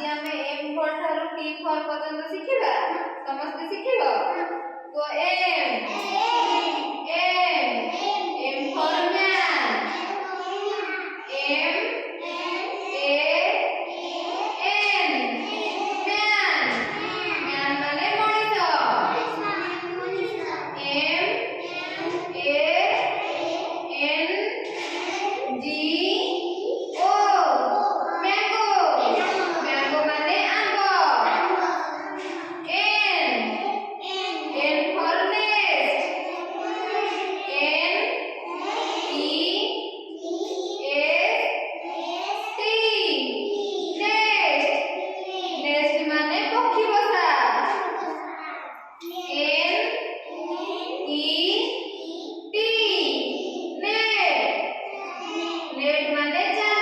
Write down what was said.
ଆଜି ଆମେ M for ଠାରୁ T ଫର୍ ପର୍ଯ୍ୟନ୍ତ ଶିଖିବା ସମସ୍ତେ ଶିଖିବ ତ M for man M A N man ମାନେ ମଣିଷ M A N G O mango ମାନେ ଆମ୍ବ N for nest N E S T nest ମାନେ ପକ୍ଷୀ ବସା N E T net ମାନେ ଜାଲ